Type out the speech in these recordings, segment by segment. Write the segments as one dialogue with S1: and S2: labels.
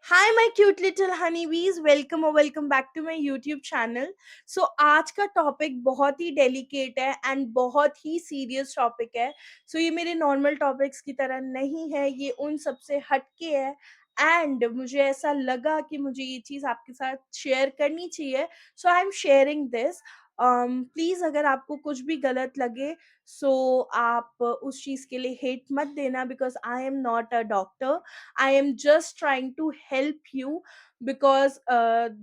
S1: Hi my cute little honeybees, welcome और welcome back to my YouTube channel. So आज का topic बहुत ही delicate है एंड बहुत ही सीरियस टॉपिक है। ये मेरे नॉर्मल टॉपिक्स की तरह नहीं है, ये उन सबसे हटके है। एंड मुझे ऐसा लगा कि मुझे ये चीज़ आपके साथ शेयर करनी चाहिए, so I am sharing this. Please अगर आपको कुछ भी गलत लगे, आप उस चीज़ के लिए हेट मत देना, because I am not a doctor. I am just trying to help you because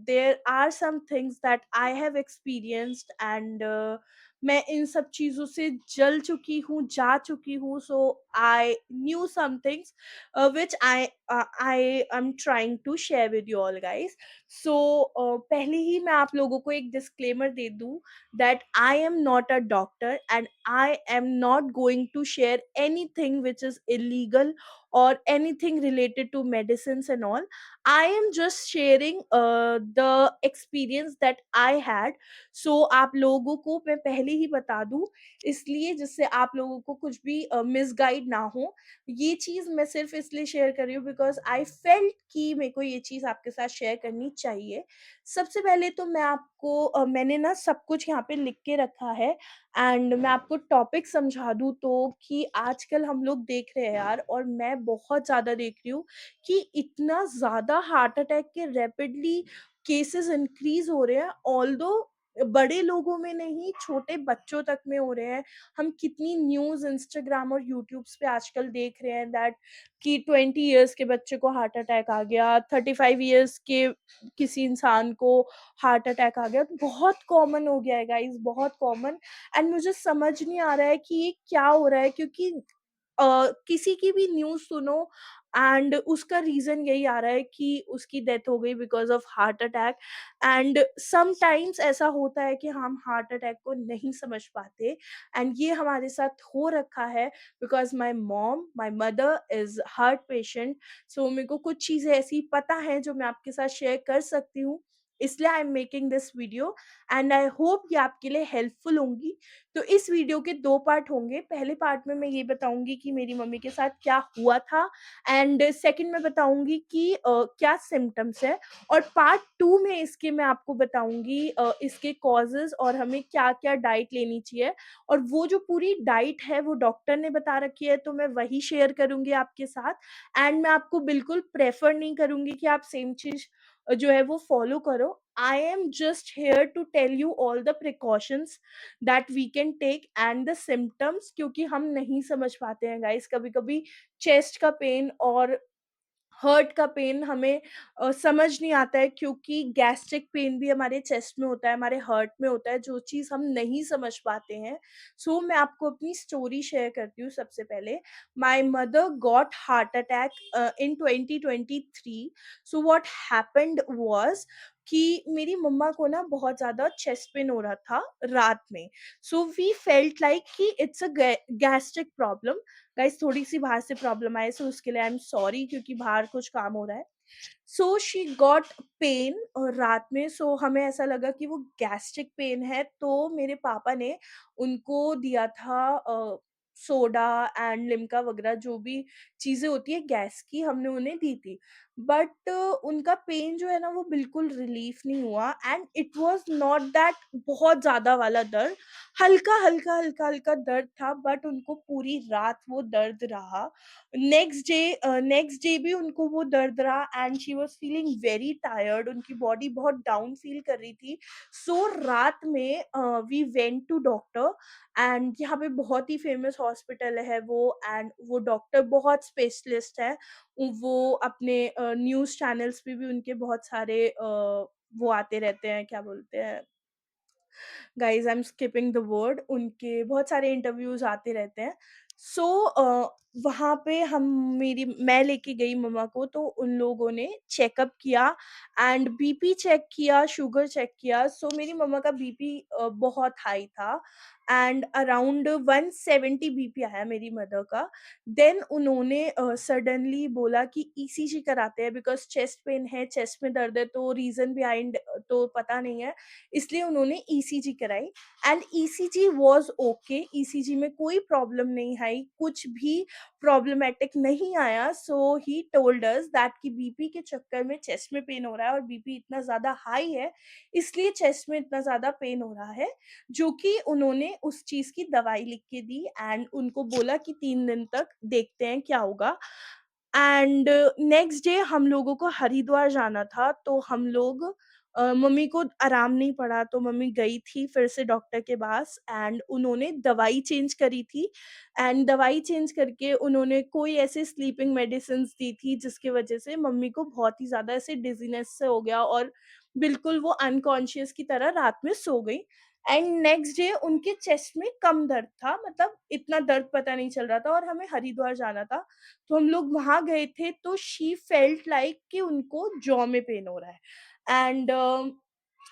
S1: there are some things that I have experienced, and मैं इन सब चीज़ों से जल चुकी हूँ, जा चुकी हूँ। So I knew some things which I am trying to share with you all guys. पहले ही मैं आप लोगों को एक डिस्क्लेमर दे दूँ that I am not a doctor and I am not going to share anything which is illegal or anything related to medicines and all. I am just sharing the experience that I had. आप लोगों को मैं पहले ही बता दूं, इसलिए जिससे आप लोगों को कुछ भी मिसगाइड ना हो। ये चीज़ मैं सिर्फ इसलिए शेयर कर रही हूँ बिकॉज आई फेल्ट कि मेरे को ये चीज़ आपके साथ शेयर करनी चाहिए। सबसे पहले तो मैं आपको मैंने ना सब कुछ यहाँ पे लिख के रखा है एंड मैं आपको टॉपिक समझा दूँ तो कि आजकल हम लोग देख रहे हैं यार, और मैं बहुत ज़्यादा देख रही हूँ कि इतना ज़्यादा हार्ट अटैक के रैपिडली केसेस इंक्रीज़ हो रहे हैं। ऑल्दो बड़े लोगों में नहीं, छोटे बच्चों तक में हो रहे हैं। हम कितनी न्यूज़ इंस्टाग्राम और यूट्यूब्स पे आजकल देख रहे हैं दैट कि 20 इयर्स के बच्चे को हार्ट अटैक आ गया, 35 इयर्स के किसी इंसान को हार्ट अटैक आ गया। बहुत कॉमन हो गया है गाइस, बहुत कॉमन। एंड मुझे समझ नहीं आ रहा है कि ये क्या हो रहा है, क्योंकि किसी की भी न्यूज़ सुनो एंड उसका रीज़न यही आ रहा है कि उसकी डेथ हो गई because of heart attack. And sometimes ऐसा होता है कि हम हार्ट अटैक को नहीं समझ पाते, एंड ये हमारे साथ हो रखा है because my mother is heart patient. मेरे को कुछ चीज़ें ऐसी पता हैं जो मैं आपके साथ शेयर कर सकती हूँ, इसलिए I am making this video and I hope ये आपके लिए हेल्पफुल होंगी। तो इस वीडियो के 2 पार्ट होंगे। पहले पार्ट में मैं ये बताऊँगी कि मेरी मम्मी के साथ क्या हुआ था, एंड सेकंड में बताऊँगी कि क्या सिम्पटम्स हैं, और पार्ट 2 में इसके मैं आपको बताऊँगी इसके कॉजेज़ और हमें क्या-क्या डाइट लेनी चाहिए। और वो जो पूरी डाइट है वो डॉक्टर ने बता रखी है, तो मैं वही शेयर करूँगी आपके साथ। एंड मैं आपको बिल्कुल प्रेफ़र नहीं करूँगी कि आप सेम चीज़ जो है वो फ़ॉलो करो। I am just here to tell you all the precautions that we can take and the symptoms, क्योंकि हम नहीं समझ पाते हैं गाइस। कभी-कभी चेस्ट का पेन और हर्ट का पेन हमें समझ नहीं आता है, क्योंकि गैस्ट्रिक पेन भी हमारे चेस्ट में होता है, हमारे हर्ट में होता है, जो चीज़ हम नहीं समझ पाते हैं। मैं आपको अपनी स्टोरी शेयर करती हूँ सबसे पहले। My mother got heart attack in 2023। What happened was कि मेरी मम्मा को ना बहुत ज़्यादा चेस्ट पेन हो रहा था रात में। वी फेल्ट लाइक कि it's a gastric problem. Guys थोड़ी-सी बाहर से प्रॉब्लम आई, उसके लिए आई एम सॉरी, क्योंकि बाहर कुछ काम हो रहा है। शी गॉट पेन रात में। हमें ऐसा लगा कि वो गैस्ट्रिक पेन है, तो मेरे पापा ने उनको दिया था सोडा एंड लिम्का वगैरह, जो भी चीज़ें होती है गैस की, हमने उन्हें दी थी। बट उनका पेन जो है ना वो बिल्कुल रिलीफ नहीं हुआ, and it was not that बहुत ज़्यादा वाला दर्द, हल्का-हल्का दर्द था, बट उनको पूरी रात वो दर्द रहा। नेक्स्ट डे भी उनको वो दर्द रहा and she was feeling very tired, उनकी बॉडी बहुत डाउन फील कर रही थी। रात में we went to doctor, and यहाँ पे बहुत ही फेमस हॉस्पिटल है वो, एंड वो डॉक्टर बहुत स्पेशलिस्ट है। वो अपने न्यूज़ चैनल्स पे भी उनके बहुत सारे वो आते रहते हैं, क्या बोलते हैं, guys I am skipping the word, उनके बहुत सारे इंटरव्यूज़ आते रहते हैं। सो वहाँ पे हम मेरी मैं लेके गई मम्मा को, तो उन लोगों ने चेकअप किया एंड बीपी चेक किया, शुगर चेक किया। सो मेरी मम्मा का बीपी बहुत हाई था एंड अराउंड 170 बीपी आया मेरी मदर का। देन उन्होंने सडनली बोला कि ईसीजी कराते हैं, बिकॉज़ चेस्ट पेन है, चेस्ट में दर्द है, तो रीज़न बिहाइंड तो पता नहीं है, इसलिए उन्होंने ईसीजी कराई। And ECG was okay, ECG में कोई प्रॉब्लम नहीं आई, कुछ भी प्रॉब्लमैटिक नहीं आया। सो ही टोल्ड अस दैट कि बीपी के चक्कर में चेस्ट में पेन हो रहा है और बीपी इतना ज़्यादा हाई है, इसलिए चेस्ट में इतना ज़्यादा पेन हो रहा है, जो कि उन्होंने उस चीज़ की दवाई लिख के दी एंड उनको बोला कि 3 दिन तक देखते हैं क्या होगा। एंड नेक्स्ट डे हम लोगों को हरिद्वार जाना था, तो हम लोग मम्मी को आराम नहीं पड़ा, तो मम्मी गई थी फिर से डॉक्टर के पास एंड उन्होंने दवाई चेंज करी थी एंड दवाई चेंज करके उन्होंने कोई ऐसे स्लीपिंग मेडिसिन्स दी थी, जिसकी वजह से मम्मी को बहुत ही ज़्यादा ऐसे डिज़ीनेस से हो गया और बिल्कुल वो अनकॉन्शियस की तरह रात में सो गई। एंड नेक्स्ट डे उनके चेस्ट में कम दर्द था, मतलब इतना दर्द पता नहीं चल रहा था और हमें हरिद्वार जाना था। तो हम लोग वहाँ गए थे, तो शी फेल्ट लाइक कि उनको जॉ में पेन हो रहा है एंड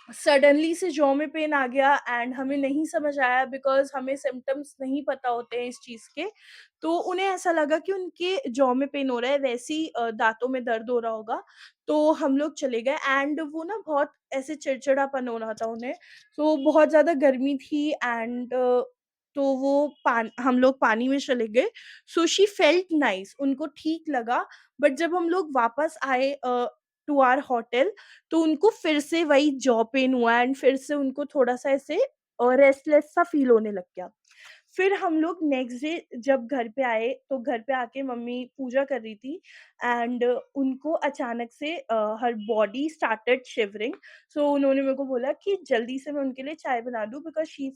S1: सडनली से जॉ में पेन आ गया एंड हमें नहीं समझ आया, बिकॉज़ हमें सिम्पटम्स नहीं पता होते हैं इस चीज़ के। तो उन्हें ऐसा लगा कि उनके जॉ में पेन हो रहा है, वैसे ही दाँतों में दर्द हो रहा होगा। तो हम लोग चले गए एंड वो ना बहुत ऐसे चिड़चिड़ापन हो रहा था उन्हें। तो बहुत ज़्यादा गर्मी थी एंड तो वो पान हम लोग पानी में चले गए। सो शी फेल्ट नाइस, उनको ठीक लगा। बट जब हम लोग वापस आए टू आवर होटल, तो उनको फिर से वही जॉ पेन हुआ एंड फिर से उनको थोड़ा-सा ऐसे रेस्टलेस सा फ़ील होने लग गया। फिर हम लोग नेक्स्ट डे जब घर पे आए, तो घर पे आके मम्मी पूजा कर रही थी एंड उनको अचानक से हर बॉडी स्टार्टेड शिवरिंग। सो उन्होंने मेरे को बोला कि जल्दी से मैं उनके लिए चाय बना दूँ, because she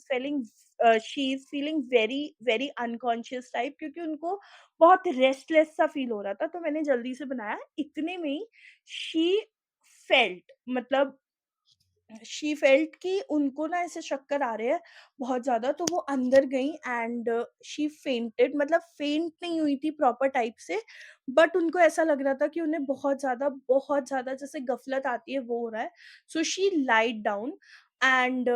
S1: is feeling very, very unconscious type, क्योंकि उनको बहुत रेस्टलेस सा फ़ील हो रहा था, तो मैंने जल्दी से बनाया। इतने में ही शी फेल्ट, मतलब शी फेल्ट कि उनको ना ऐसे चक्कर आ रहे हैं बहुत ज़्यादा, तो वो अंदर गईं एंड शी फेंटेड, मतलब फेंट नहीं हुई थी प्रॉपर टाइप से, बट उनको ऐसा लग रहा था कि उन्हें बहुत ज़्यादा जैसे गफ़लत आती है वो हो रहा है। So she lied down and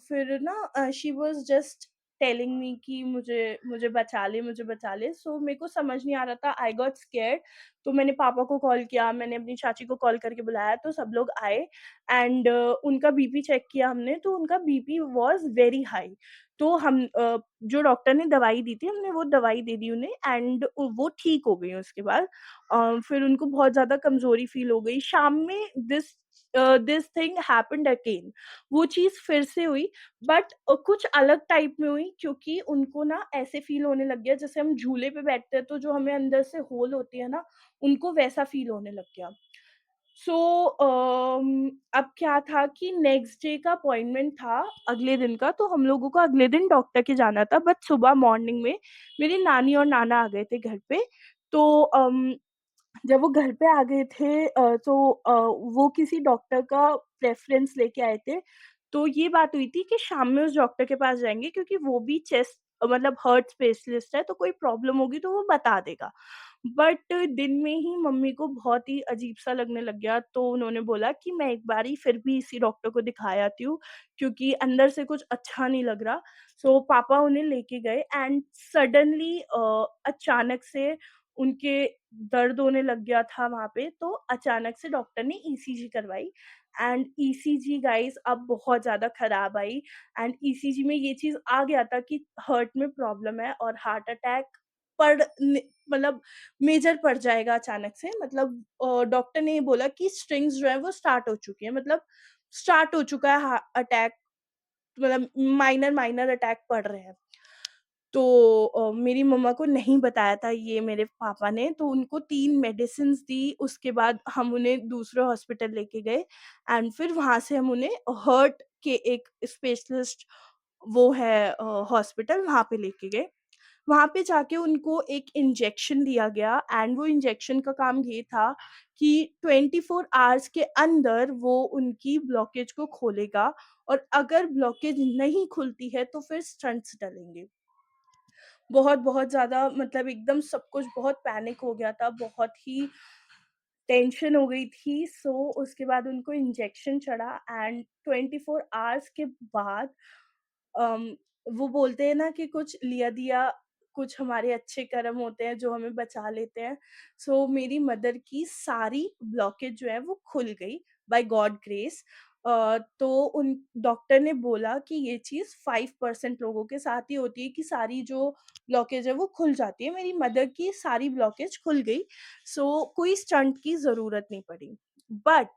S1: फिर ना she was just telling me कि मुझे मुझे बचा ले, मुझे बचा ले। सो मेरे को समझ नहीं आ रहा था, आई गॉट स्कैर्ड। तो मैंने पापा को कॉल किया, मैंने अपनी चाची को कॉल करके बुलाया, तो सब लोग आए एंड उनका बीपी चेक किया हमने, तो उनका बीपी वाज़ वेरी हाई। तो हम जो डॉक्टर ने दवाई दी थी, हमने वो दवाई दे दी उन्हें एंड वो ठीक हो गई उसके बाद। फिर उनको बहुत ज़्यादा कमज़ोरी फ़ील हो गई। शाम में दिस थिंग हैपेंड अगेन, वो चीज़ फिर से हुई, बट कुछ अलग टाइप में हुई, क्योंकि उनको ना ऐसे फ़ील होने लग गया जैसे हम झूले पे बैठते हैं, तो जो हमें अंदर से होल होती है ना, उनको वैसा फ़ील होने लग गया। सो अब क्या था कि नेक्स्ट डे का अपॉइंटमेंट था, अगले दिन का, तो हम लोगों को अगले दिन डॉक्टर के जाना था, बट सुबह मॉर्निंग में मेरी नानी और नाना आ गए थे घर पे। तो जब वो घर पे आ गए थे तो वो किसी डॉक्टर का रेफ़रेंस लेके आए थे। तो ये बात हुई थी कि शाम में उस डॉक्टर के पास जाएँगे, क्योंकि वो भी चेस्ट मतलब हार्ट स्पेशलिस्ट है, तो कोई प्रॉब्लम होगी तो वो बता देगा। बट दिन में ही मम्मी को बहुत ही अजीब-सा लगने लग गया, तो उन्होंने बोला कि मैं एक बारी फिर भी इसी डॉक्टर को दिखा आती हूँ, क्योंकि अंदर से कुछ अच्छा नहीं लग रहा। सो पापा उन्हें लेके गए एंड सडनली अचानक से उनके दर्द होने लग गया था वहाँ पे, तो अचानक से डॉक्टर ने ईसीजी करवाई एंड ईसीजी गाइज़ अब बहुत ज़्यादा खराब आई एंड ईसीजी में ये चीज़ आ गया था कि हार्ट में प्रॉब्लम है और हार्ट अटैक पड़ न मतलब मेजर पड़ जाएगा अचानक से, मतलब डॉक्टर ने ये बोला कि स्ट्रिंग्स जो है वो स्टार्ट हो चुकी हैं, मतलब स्टार्ट हो चुका है हा अटैक, मतलब माइनर अटैक पड़ रहे हैं। तो मेरी मम्मा को नहीं बताया था ये मेरे पापा ने, तो उनको 3 मेडिसिन्स दी, उसके बाद हम उन्हें दूसरे हॉस्पिटल लेके गए एंड फिर वहाँ से हम उन्हें हर्ट के एक स्पेशलिस्ट वो है हॉस्पिटल, वहाँ पे लेके गए। वहाँ पे जाके उनको एक इंजेक्शन दिया गया एंड वो इंजेक्शन का काम ये था कि 24 आवर्स के अंदर वो उनकी ब्लॉकेज को खोलेगा और अगर ब्लॉकेज नहीं खुलती है तो फिर स्टंट्स डलेंगे। बहुत-बहुत ज़्यादा मतलब एकदम सब कुछ बहुत पैनिक हो गया था, बहुत ही टेंशन हो गई थी। सो उसके बाद उनको इंजेक्शन चढ़ा एंड 24 आवर्स के बाद अम, वो बोलते हैं ना कि कुछ लिया दिया कुछ हमारे अच्छे कर्म होते हैं जो हमें बचा लेते हैं। सो मेरी मदर की सारी ब्लॉकेज जो है वो खुल गई बाय गॉड ग्रेस। तो उन डॉक्टर ने बोला कि ये चीज़ 5% लोगों के साथ ही होती है कि सारी जो ब्लॉकेज है वो खुल जाती है। मेरी मदर की सारी ब्लॉकेज खुल गई। सो कोई स्टंट की ज़रूरत नहीं पड़ी। बट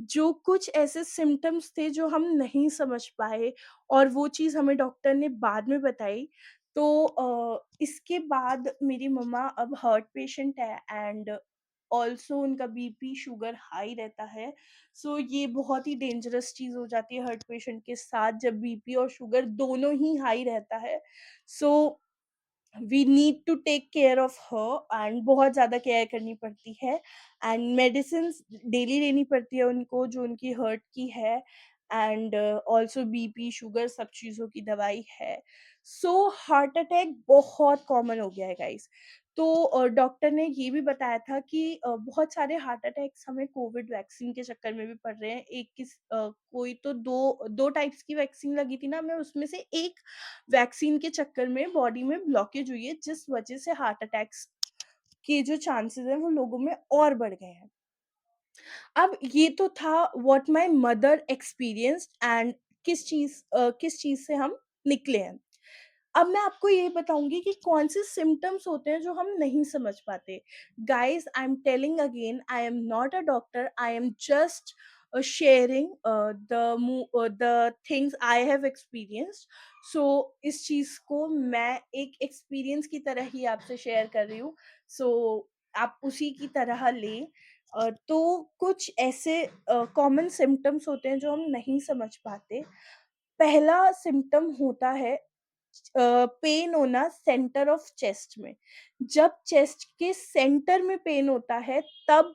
S1: जो कुछ ऐसे सिम्पटम्स थे जो हम नहीं समझ पाए और वो चीज़ हमें डॉक्टर ने बाद में बताई। तो इसके बाद मेरी मम्मा अब हार्ट पेशेंट है एंड ऑल्सो उनका बीपी, शुगर हाई रहता है। सो ये बहुत ही डेंजरस चीज़ हो जाती है हार्ट पेशेंट के साथ जब बीपी और शुगर दोनों ही हाई रहता है। So we need to take care of her and बहुत ज़्यादा केयर करनी पड़ती है एंड मेडिसिन्स डेली लेनी पड़ती है उनको जो उनकी हर्ट की है एंड ऑल्सो बीपी, शुगर सब चीज़ों की दवाई है। सो हार्ट अटैक बहुत कॉमन हो गया है गाइस। तो डॉक्टर ने ये भी बताया था कि बहुत सारे हार्ट अटैक्स हमें कोविड वैक्सीन के चक्कर में भी पड़ रहे हैं। कोई तो 2 टाइप्स की वैक्सीन लगी थी ना, हमें उसमें से एक वैक्सीन के चक्कर में बॉडी में ब्लॉकेज हुई है जिस वजह से हार्ट अटैक्स के जो चांसेस हैं वो लोगों में और बढ़ गए हैं। अब ये तो था what my mother experienced and किस चीज़ से हम निकले हैं। अब मैं आपको ये बताऊँगी कि कौन-से सिम्पटम्स होते हैं जो हम नहीं समझ पाते। Guys I am telling again I am not a doctor, I am just sharing the things I have experienced. So इस चीज़ को मैं एक एक्सपीरियंस की तरह ही आपसे शेयर कर रही हूँ। सो आप उसी की तरह लें। तो कुछ ऐसे कॉमन सिम्पटम्स होते हैं जो हम नहीं समझ पाते। पहला सिम्पटम होता है पेन होना सेंटर ऑफ चेस्ट में। जब चेस्ट के सेंटर में पेन होता है तब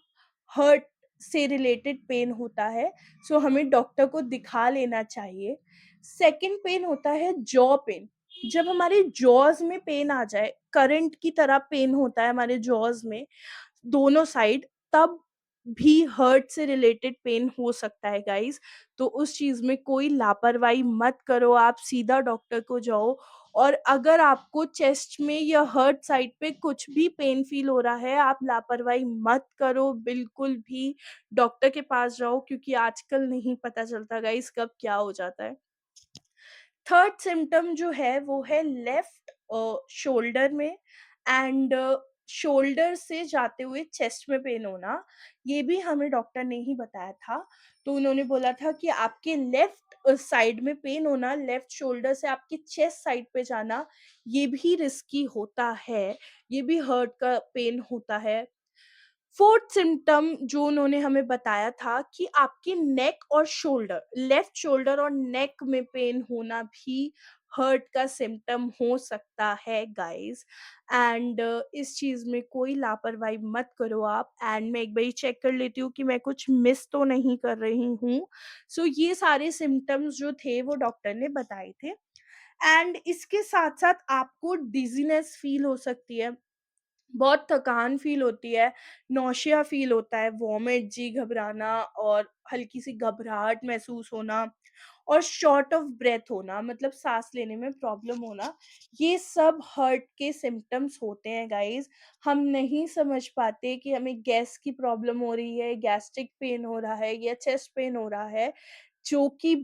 S1: हर्ट से रिलेटेड पेन होता है। सो हमें डॉक्टर को दिखा लेना चाहिए। सेकंड पेन होता है जॉ पेन। जब हमारे जॉज़ में पेन आ जाए, करंट की तरह पेन होता है हमारे जॉज़ में दोनों साइड, तब भी हर्ट से रिलेटेड पेन हो सकता है गाइज़। तो उस चीज़ में कोई लापरवाही मत करो, आप सीधा डॉक्टर को जाओ। और अगर आपको चेस्ट में या हर्ट साइड पे कुछ भी पेन फ़ील हो रहा है, आप लापरवाही मत करो बिल्कुल भी, डॉक्टर के पास जाओ क्योंकि आजकल नहीं पता चलता गाइज़ कब क्या हो जाता है। थर्ड सिम्पटम जो है वो है लेफ्ट शोल्डर में एंड शोल्डर से जाते हुए चेस्ट में पेन होना। ये भी हमें डॉक्टर ने ही बताया था। तो उन्होंने बोला था कि आपके लेफ्ट साइड में पेन होना, लेफ्ट शोल्डर से आपके चेस्ट साइड पे जाना, ये भी रिस्की होता है। ये भी हर्ट का पेन होता है। फोर्थ सिम्पटम जो उन्होंने हमें बताया था कि आपके नेक और शोल्डर, लेफ्ट शोल्डर और नेक में पेन होना भी हर्ट का सिम्पटम हो सकता है गाइस। एंड इस चीज में कोई लापरवाही मत करो आप। एंड मैं एक बार चेक कर लेती हूँ कि मैं कुछ मिस तो नहीं कर रही हूँ। सो ये सारे सिम्पटम्स जो थे वो डॉक्टर ने बताए थे। एंड इसके साथ साथ आपको डिजीनेस फील हो सकती है, बहुत थकान फ़ील होती है, नौशिया फ़ील होता है, वॉमिट, जी घबराना और हल्की-सी घबराहट महसूस होना और शॉर्ट ऑफ ब्रेथ होना, मतलब साँस लेने में प्रॉब्लम होना। ये सब हर्ट के सिम्पटम्स होते हैं गाइज़। हम नहीं समझ पाते कि हमें गैस की प्रॉब्लम हो रही है, गैस्ट्रिक पेन हो रहा है या चेस्ट पेन हो रहा है, जो कि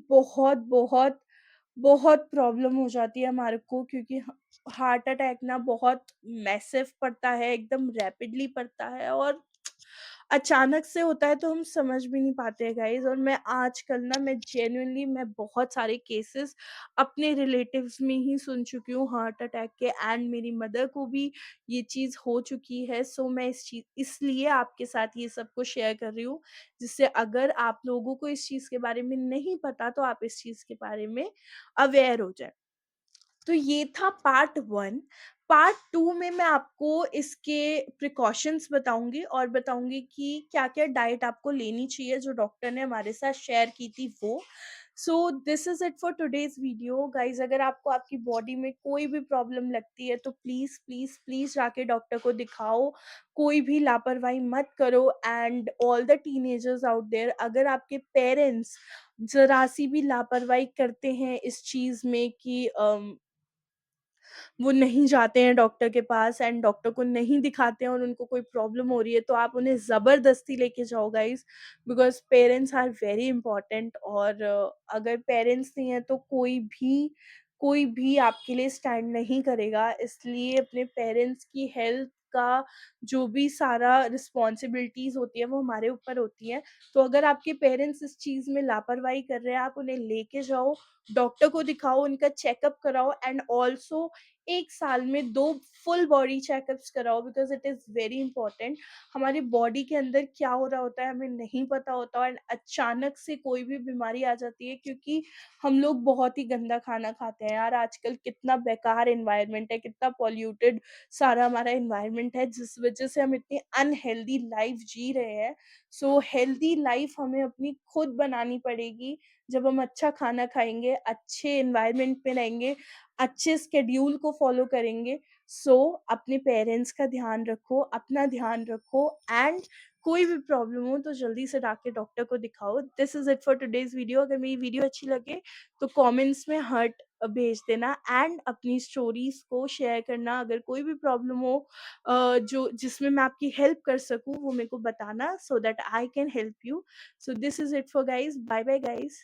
S1: बहुत प्रॉब्लम हो जाती है हमारे को क्योंकि हार्ट अटैक ना बहुत मैसिव पड़ता है, एकदम रैपिडली पड़ता है और अचानक से होता है तो हम समझ भी नहीं पाते हैं गाइज़। और मैं आजकल ना मैं जेन्युइनली मैं बहुत सारे केसेस अपने रिलेटिव्स में ही सुन चुकी हूँ हार्ट अटैक के एंड मेरी मदर को भी ये चीज़ हो चुकी है। सो मैं इसलिए आपके साथ ये सब कुछ शेयर कर रही हूँ, जिससे अगर आप लोगों को इस चीज़ के बारे में नहीं पता तो आप इस चीज़ के बारे में अवेयर हो जाएँ। तो ये था पार्ट 1। पार्ट 2 में मैं आपको इसके प्रिकॉशंस बताऊँगी और बताऊँगी कि क्या-क्या डाइट आपको लेनी चाहिए जो डॉक्टर ने हमारे साथ शेयर की थी वो। So this is it for today's video guys. अगर आपको आपकी बॉडी में कोई भी प्रॉब्लम लगती है तो प्लीज प्लीज प्लीज जाके डॉक्टर को दिखाओ। कोई भी लापरवाही मत करो। And all the teenagers out there, अगर आपके पेरेंट्स जरा सी भी लापरवाही करते हैं इस चीज में कि वो नहीं जाते हैं डॉक्टर के पास एंड डॉक्टर को नहीं दिखाते हैं और उनको कोई प्रॉब्लम हो रही है, तो आप उन्हें ज़बरदस्ती लेके जाओ guys, because parents are very important. और अगर पेरेंट्स नहीं है तो कोई भी आपके लिए स्टैंड नहीं करेगा। इसलिए अपने पेरेंट्स की हेल्थ का जो भी सारा रिस्पॉन्सिबिलिटीज़ होती है वो हमारे ऊपर होती है। तो अगर आपके पेरेंट्स इस चीज़ में लापरवाही कर रहे हैं, आप उन्हें लेके जाओ, डॉक्टर को दिखाओ, उनका चेकअप कराओ एंड ऑल्सो 1 साल में 2 फुल बॉडी चेकअप्स कराओ, because it is very important. हमारी बॉडी के अंदर क्या हो रहा होता है हमें नहीं पता होता एंड अचानक से कोई भी बीमारी आ जाती है, क्योंकि हम लोग बहुत ही गंदा खाना खाते हैं यार। आजकल कितना बेकार एनवायरनमेंट है, कितना पॉल्यूटेड सारा हमारा एनवायरनमेंट है, जिस वजह से हम इतनी अनहेल्दी लाइफ जी रहे हैं। सो हेल्दी लाइफ हमें अपनी खुद बनानी पड़ेगी। जब हम अच्छा खाना खाएँगे, अच्छे एनवायरनमेंट में रहेंगे, अच्छे स्केड्यूल को फॉलो करेंगे। सो अपने पेरेंट्स का ध्यान रखो, अपना ध्यान रखो एंड कोई भी प्रॉब्लम हो तो जल्दी से जाके डॉक्टर को दिखाओ। This is it for today's video. अगर मेरी वीडियो अच्छी लगे तो कमेंट्स में हार्ट भेज देना एंड अपनी स्टोरीज़ को शेयर करना। अगर कोई भी प्रॉब्लम हो जो जिसमें मैं आपकी हेल्प कर सकूँ, वो मेरे को बताना, so that I can help you. So this is it for guys. Bye bye guys.